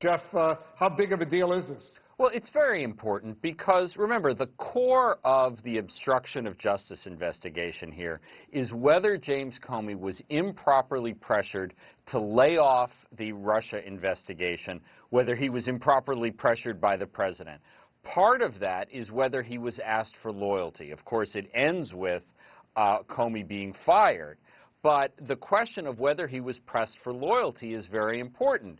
Jeff, how big of a deal is this? Well, it's very important because, remember, the core of the obstruction of justice investigation here is whether James Comey was improperly pressured to lay off the Russia investigation, whether he was improperly pressured by the president. Part of that is whether he was asked for loyalty. Of course, it ends with Comey being fired. But the question of whether he was pressed for loyalty is very important.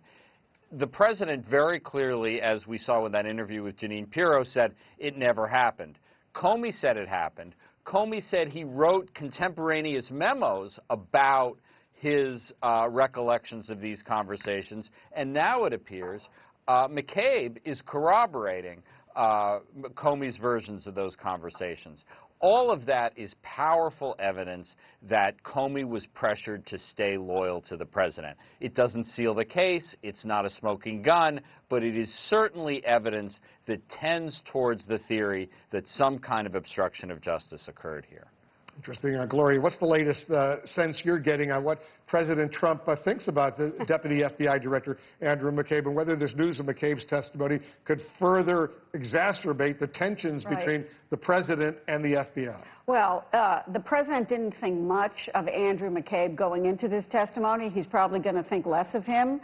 The president very clearly, as we saw in that interview with Jeanine Pirro, said it never happened. Comey said it happened. Comey said he wrote contemporaneous memos about his recollections of these conversations, and now it appears McCabe is corroborating Comey's versions of those conversations. All of that is powerful evidence that Comey was pressured to stay loyal to the president. It doesn't seal the case, it's not a smoking gun, but it is certainly evidence that tends towards the theory that some kind of obstruction of justice occurred here. Interesting. Gloria, what's the latest sense you're getting on what President Trump thinks about the Deputy FBI Director Andrew McCabe, and whether this news of McCabe's testimony could further exacerbate the tensions between the president and the FBI? Well, the president didn't think much of Andrew McCabe going into this testimony. He's probably going to think less of him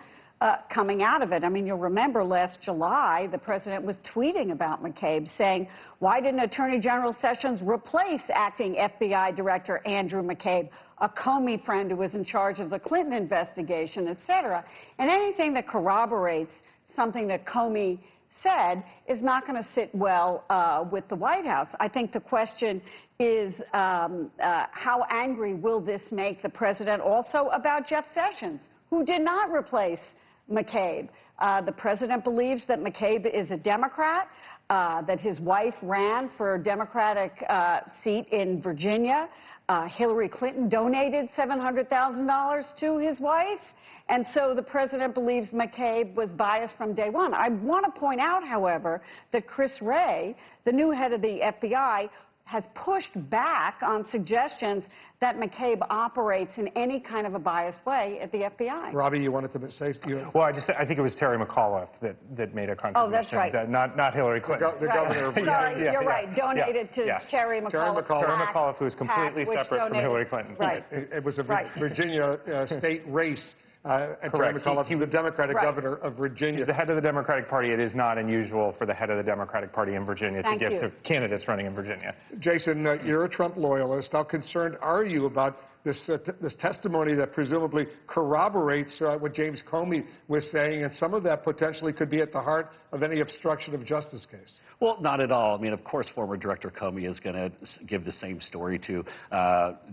coming out of it. I mean, you'll remember last July, the president was tweeting about McCabe, saying, why didn't Attorney General Sessions replace acting FBI Director Andrew McCabe, a Comey friend who was in charge of the Clinton investigation, et cetera? And anything that corroborates something that Comey said is not going to sit well with the White House. I think the question is how angry will this make the president also about Jeff Sessions, who did not replace McCabe. The president believes that McCabe is a Democrat, that his wife ran for a Democratic seat in Virginia. Hillary Clinton donated $700,000 to his wife. And so the president believes McCabe was biased from day one. I want to point out, however, that Chris Wray, the new head of the FBI, has pushed back on suggestions that McCabe operates in any kind of a biased way at the FBI. Robbie, you wanted to say something? Well, I think it was Terry McAuliffe that made a contribution. Oh, that's right. Not Hillary Clinton. The governor of Virginia. Sorry, you're right. Donated to Terry McAuliffe. Terry McAuliffe, who is completely separate from Hillary Clinton. Right. It was a Virginia state race. Terry McAuliffe, the Democratic governor of Virginia. He's the head of the Democratic Party. It is not unusual for the head of the Democratic Party in Virginia to give to candidates running in Virginia. Jason, you're a Trump loyalist. How concerned are you about this testimony that presumably corroborates what James Comey was saying, and some of that potentially could be at the heart of any obstruction of justice case? Well, not at all. I mean, of course, former Director Comey is going to give the same story to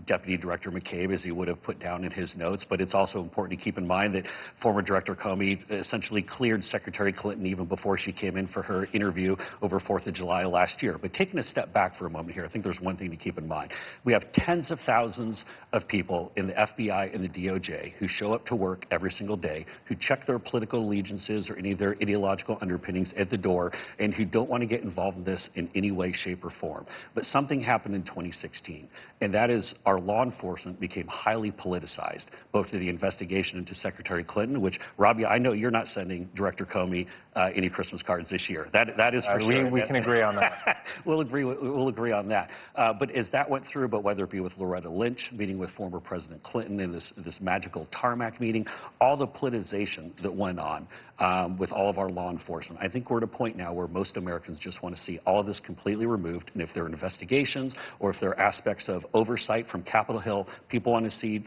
Deputy Director McCabe as he would have put down in his notes. But it's also important to keep in mind that former Director Comey essentially cleared Secretary Clinton even before she came in for her interview over 4th of July last year. But taking a step back for a moment here, I think there's one thing to keep in mind. We have tens of thousands of people in the FBI and the DOJ who show up to work every single day, who check their political allegiances or any of their ideological underpinnings at the door, and who don't want to get involved in this in any way, shape, or form. But something happened in 2016, and that is our law enforcement became highly politicized, both in the investigation into Secretary Clinton, which, Robbie, I know you're not sending Director Comey any Christmas cards this year. That is for sure. We can agree on that. We'll agree on that. But as that went through, but whether it be with Loretta Lynch, meeting with former President Clinton in this magical tarmac meeting, all the politicization that went on with all of our law enforcement, I think we're at a point now where most Americans just want to see all of this completely removed. And if there are investigations or if there are aspects of oversight from Capitol Hill, people want to see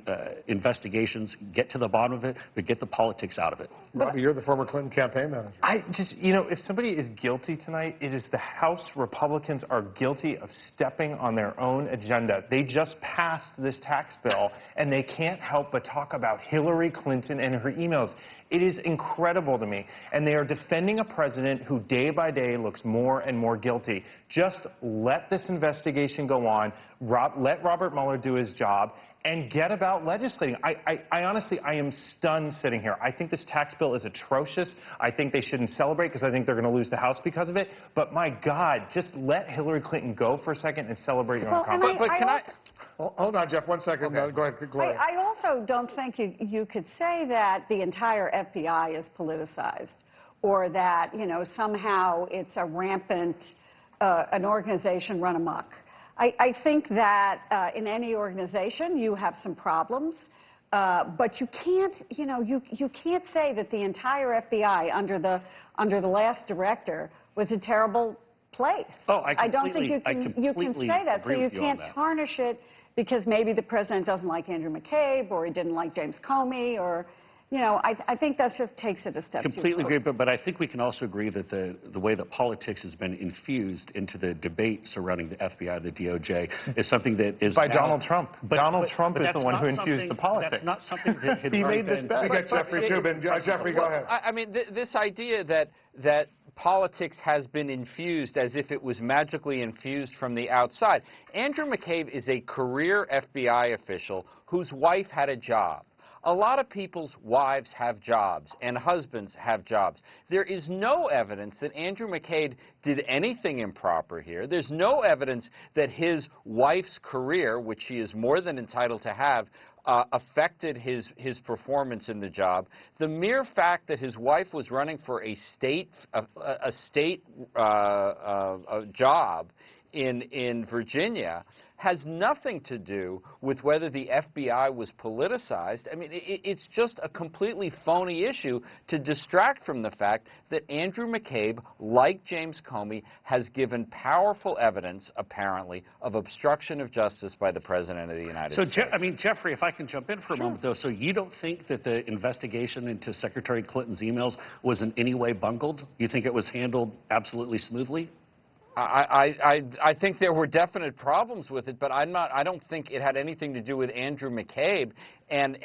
investigations, get to the bottom of it, but get the politics out of it. Robbie, you're the former Clinton campaign manager. If somebody is guilty tonight, it is the House Republicans are guilty of stepping on their own agenda. They just passed this tax bill, and they can't help but talk about Hillary Clinton and her emails. It is incredible to me. And they are defending a president who day by day looks more and more guilty. Just let this investigation go on. Let Robert Mueller do his job and get about legislating. I honestly, I am stunned sitting here. I think this tax bill is atrocious. I think they shouldn't celebrate because I think they're going to lose the House because of it. But my God, just let Hillary Clinton go for a second and celebrate your own accomplishment. Hold on, Jeff, 1 second. Okay. Go ahead, Gloria. I also don't think you could say that the entire FBI is politicized. or that, somehow it's a rampant, an organization run amok. I think that in any organization you have some problems, but you can't, you can't say that the entire FBI under the last director was a terrible place. Oh, I don't think you can say that. So you can't tarnish it because maybe the president doesn't like Andrew McCabe or he didn't like James Comey or, I think that just takes it a step too far. Completely agree, but I think we can also agree that the way that politics has been infused into the debate surrounding the FBI, the DOJ, is something that is by now, Donald Trump. Donald Trump is the one who infused the politics. That's not something that had he made this bet. I get Jeffrey Toobin. Jeffrey, go ahead. I mean, this idea that politics has been infused as if it was magically infused from the outside. Andrew McCabe is a career FBI official whose wife had a job. A lot of people's wives have jobs and husbands have jobs. There is no evidence that Andrew McCabe did anything improper here. There's no evidence that his wife's career, which she is more than entitled to have, affected his performance in the job. The mere fact that his wife was running for a state job in Virginia has nothing to do with whether the FBI was politicized. I mean, it's just a completely phony issue to distract from the fact that Andrew McCabe, like James Comey, has given powerful evidence, apparently, of obstruction of justice by the President of the United States. I mean, Jeffrey, if I can jump in for a moment, though. So you don't think that the investigation into Secretary Clinton's emails was in any way bungled? You think it was handled absolutely smoothly? I think there were definite problems with it, but I don't think it had anything to do with Andrew McCabe. And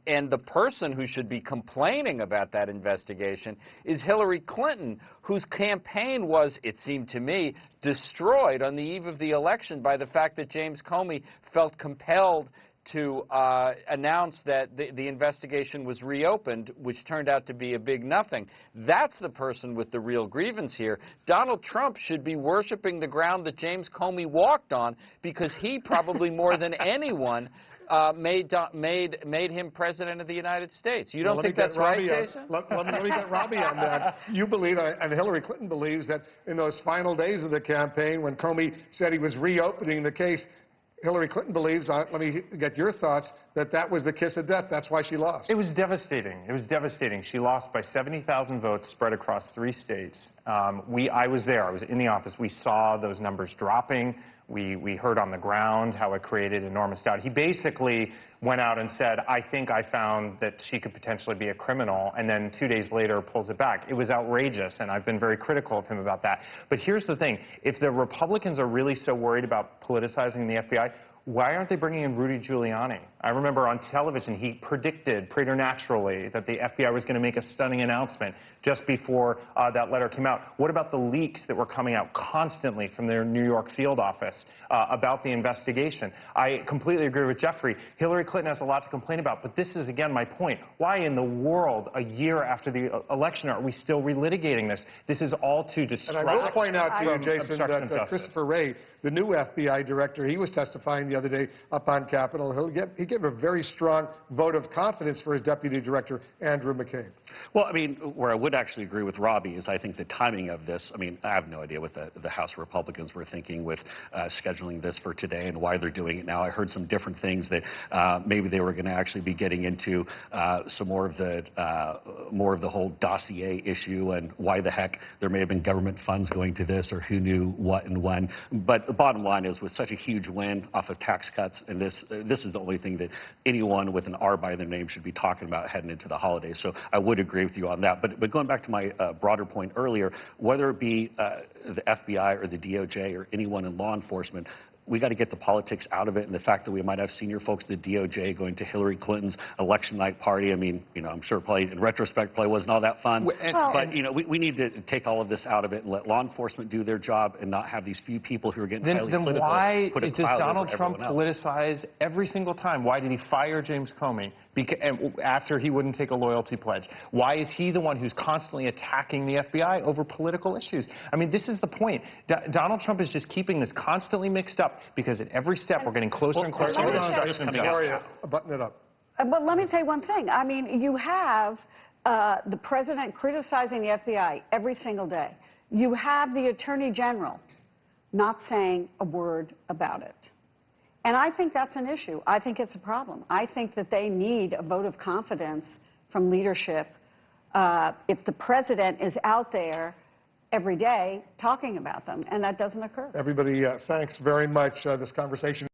the person who should be complaining about that investigation is Hillary Clinton, whose campaign was, it seemed to me, destroyed on the eve of the election by the fact that James Comey felt compelled to announce that the investigation was reopened, which turned out to be a big nothing. That's the person with the real grievance here. Donald Trump should be worshiping the ground that James Comey walked on, because he probably more than anyone made him president of the United States. You don't think that's right, Jason? Let me get Robbie on that. You believe, and Hillary Clinton believes, that in those final days of the campaign, when Comey said he was reopening the case, Hillary Clinton believes, let me get your thoughts, that was the kiss of death. That's why she lost. It was devastating. It was devastating. She lost by 70,000 votes spread across 3 states. I was there. I was in the office. We saw those numbers dropping. We heard on the ground how it created enormous doubt. He basically went out and said, I think I found that she could potentially be a criminal, and then 2 days later pulls it back. It was outrageous, and I've been very critical of him about that. But here's the thing. If the Republicans are really so worried about politicizing the FBI, why aren't they bringing in Rudy Giuliani? I remember on television he predicted preternaturally that the FBI was going to make a stunning announcement just before that letter came out. What about the leaks that were coming out constantly from their New York field office about the investigation? I completely agree with Jeffrey. Hillary Clinton has a lot to complain about, but this is, again, my point. Why in the world, a year after the election, are we still relitigating this? This is all to distract. And I will point out to you, Jason, that Justice. Christopher Wray, the new FBI director, he was testifying the other day up on Capitol. He gave a very strong vote of confidence for his deputy director, Andrew McCabe. Well, I mean, where I would actually agree with Robbie is I think the timing of this, I mean, I have no idea what the House Republicans were thinking with scheduling this for today and why they're doing it now. I heard some different things that maybe they were going to actually be getting into some more of the whole dossier issue and why the heck there may have been government funds going to this or who knew what and when. But the bottom line is, with such a huge win off of tax cuts, and this is the only thing that anyone with an R by their name should be talking about heading into the holidays. So I would agree with you on that. But going back to my broader point earlier, whether it be the FBI or the DOJ or anyone in law enforcement, we got to get the politics out of it, and the fact that we might have senior folks at the DOJ going to Hillary Clinton's election night party. I mean, I'm sure probably in retrospect probably wasn't all that fun. But we need to take all of this out of it and let law enforcement do their job and not have these few people who are getting highly political. Then why does Donald Trump politicize every single time? Why did he fire James Comey after he wouldn't take a loyalty pledge? Why is he the one who's constantly attacking the FBI over political issues? I mean, this is the point. Donald Trump is just keeping this constantly mixed up, because at every step we're getting closer and closer to justice coming out. Button it up. But let me say one thing. I mean, you have the president criticizing the FBI every single day. You have the Attorney General not saying a word about it. And I think that's an issue. I think it's a problem. I think that they need a vote of confidence from leadership if the president is out there every day talking about them, and that doesn't occur. Everybody, thanks very much. This conversation